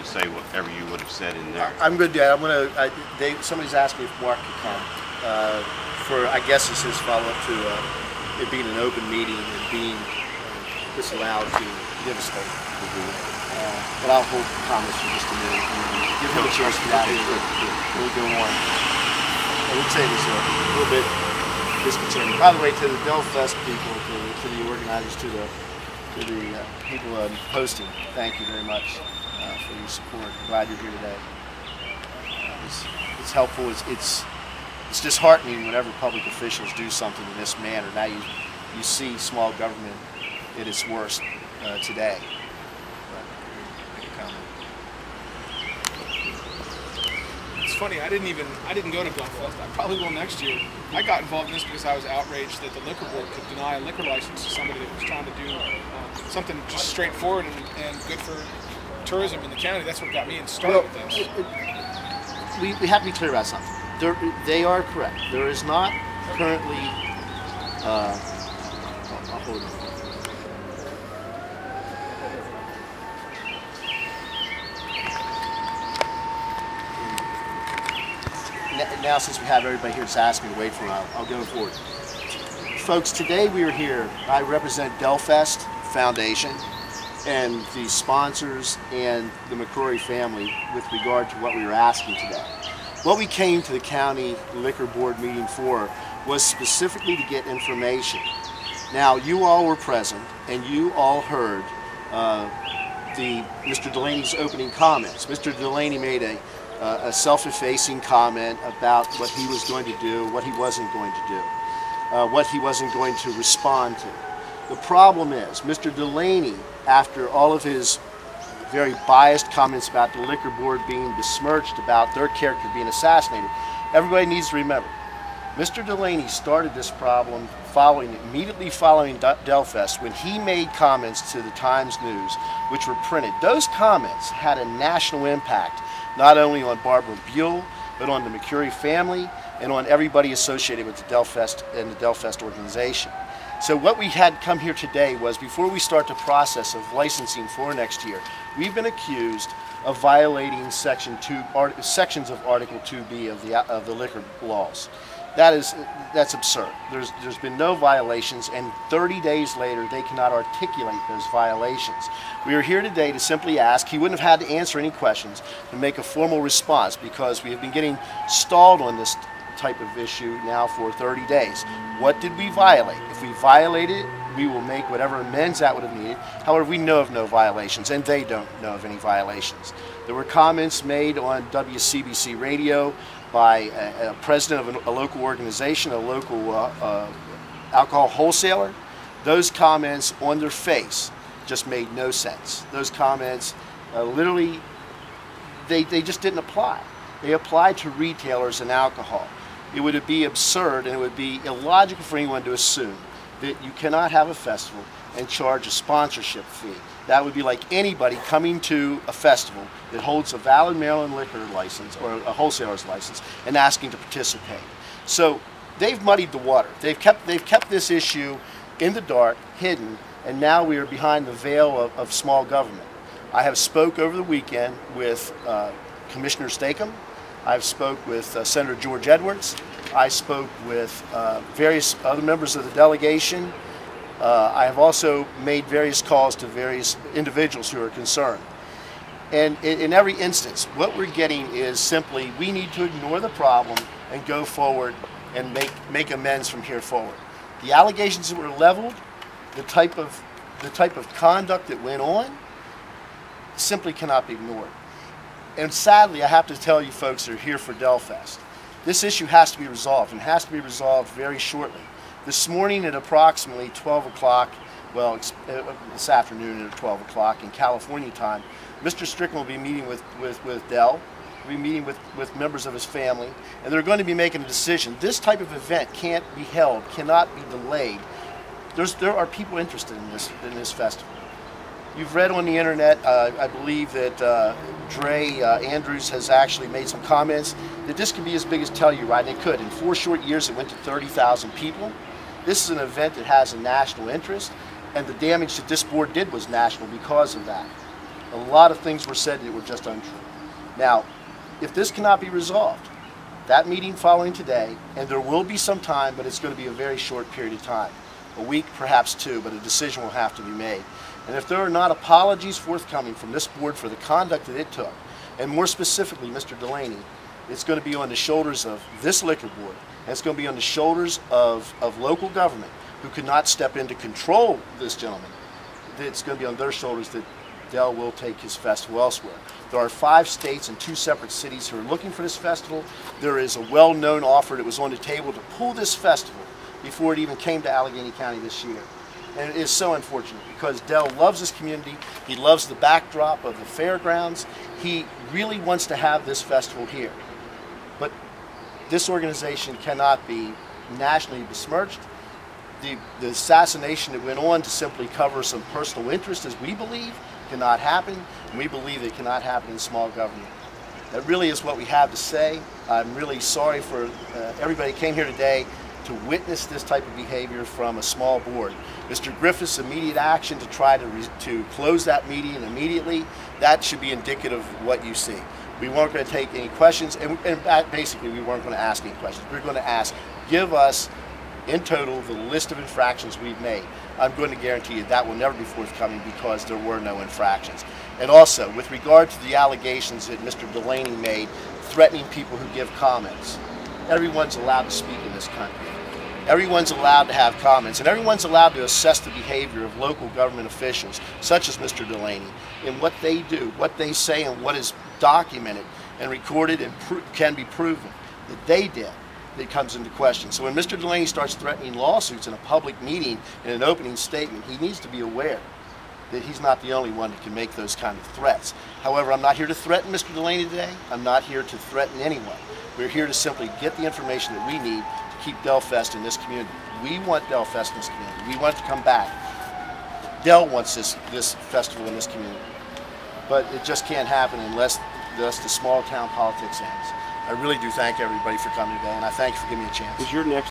to say whatever you would have said in there. I'm good, Dad. Somebody's asked me if Mark could come. I guess this is follow-up to it being an open meeting and being disallowed to give a statement. But I'll hold comments for just a minute and give him a chance to get out of here. We'll go on. I would say this a little bit disconcerting. By the way, to the Delfest people, to the organizers, to the people hosting, thank you very much for your support. Glad you're here today. It's helpful. It's disheartening whenever public officials do something in this manner. Now you see small government at its worst today. Make a comment. It's funny. I didn't go to Delfest. I probably will next year. I got involved in this because I was outraged that the liquor board could deny a liquor license to somebody that was trying to do something just straightforward and good for tourism in the county. That's what got me started with this. We have to be clear about something. They are correct. There is not currently. I'll hold it. Now, since we have everybody here just asking me to wait for a while, I'll go forward. Folks, today we are here. I represent Delfest Foundation and the sponsors and the McCrory family with regard to what we were asking today. What we came to the county liquor board meeting for was specifically to get information. Now, you all were present and you all heard Mr. Delaney's opening comments. Mr. Delaney made a self-effacing comment about what he was going to do, what he wasn't going to do, what he wasn't going to respond to. The problem is, Mr. Delaney, after all of his very biased comments about the liquor board being besmirched, about their character being assassinated, everybody needs to remember, Mr. Delaney started this problem immediately following Delfest when he made comments to the Times News, which were printed. Those comments had a national impact, not only on Barbara Buell, but on the McCrory family and on everybody associated with the Delfest and the Delfest organization. So what we had come here today was, before we start the process of licensing for next year, we've been accused of violating sections of Article 2B of the liquor laws. That's absurd. There's been no violations, and 30 days later they cannot articulate those violations. We are here today to simply ask. He wouldn't have had to answer any questions to make a formal response, because we have been getting stalled on this type of issue now for 30 days. What did we violate? If we violated it, we will make whatever amends that would have needed. However, we know of no violations, and they don't know of any violations. There were comments made on WCBC radio by a president of a local organization, a local alcohol wholesaler. Those comments on their face just made no sense. Those comments literally, they just didn't apply. They applied to retailers and alcohol. It would be absurd and it would be illogical for anyone to assume that you cannot have a festival and charge a sponsorship fee. That would be like anybody coming to a festival that holds a valid Maryland liquor license or a wholesaler's license and asking to participate. So they've muddied the water. They've kept this issue in the dark, hidden, and now we are behind the veil of small government. I have spoke over the weekend with Commissioner Stakem. I've spoke with Senator George Edwards. I spoke with various other members of the delegation. I have also made various calls to various individuals who are concerned. And in every instance, what we're getting is simply, we need to ignore the problem and go forward and make amends from here forward. The allegations that were leveled, the type of conduct that went on, simply cannot be ignored. And sadly, I have to tell you folks that are here for Delfest, this issue has to be resolved, and has to be resolved very shortly. This morning at approximately 12 o'clock, well, this afternoon at 12 o'clock in California time, Mr. Strickland will be meeting with Del, will be meeting with members of his family, and they're going to be making a decision. This type of event can't be held, cannot be delayed. There are people interested in this festival. You've read on the internet, I believe that Dre Andrews has actually made some comments that this could be as big as Telluride, and it could. In 4 short years, it went to 30,000 people. This is an event that has a national interest, and the damage that this board did was national because of that. A lot of things were said that were just untrue. Now, if this cannot be resolved, that meeting following today, and there will be some time, but it's going to be a very short period of time, a week, perhaps two, but a decision will have to be made. And if there are not apologies forthcoming from this board for the conduct that it took, and more specifically Mr. Delaney, it's going to be on the shoulders of this liquor board, and it's going to be on the shoulders of local government, who could not step in to control this gentleman. It's going to be on their shoulders that Del will take his festival elsewhere. There are 5 states and 2 separate cities who are looking for this festival. There is a well-known offer that was on the table to pull this festival before it even came to Allegany County this year. And it is so unfortunate because Del loves this community. He loves the backdrop of the fairgrounds. He really wants to have this festival here. But this organization cannot be nationally besmirched. The assassination that went on to simply cover some personal interest, as we believe, cannot happen, and we believe it cannot happen in small government. That really is what we have to say. I'm really sorry for everybody who came here today to witness this type of behavior from a small board. Mr. Griffith's immediate action to try to close that meeting immediately, that should be indicative of what you see. We weren't going to take any questions, and basically we weren't going to ask any questions. We were going to ask, give us in total the list of infractions we've made. I'm going to guarantee you that will never be forthcoming because there were no infractions. And also, with regard to the allegations that Mr. Delaney made threatening people who give comments, everyone's allowed to speak in this country. Everyone's allowed to have comments, and everyone's allowed to assess the behavior of local government officials, such as Mr. Delaney, in what they do, what they say, and what is documented and recorded and can be proven that they did. That comes into question. So when Mr. Delaney starts threatening lawsuits in a public meeting in an opening statement, he needs to be aware that he's not the only one that can make those kind of threats. However, I'm not here to threaten Mr. Delaney today. I'm not here to threaten anyone. We're here to simply get the information that we need to keep Del Fest in this community. We want Del Fest in this community. We want it to come back. Del wants this festival in this community. But it just can't happen unless the small town politics ends. I really do thank everybody for coming today, and I thank you for giving me a chance. Is your next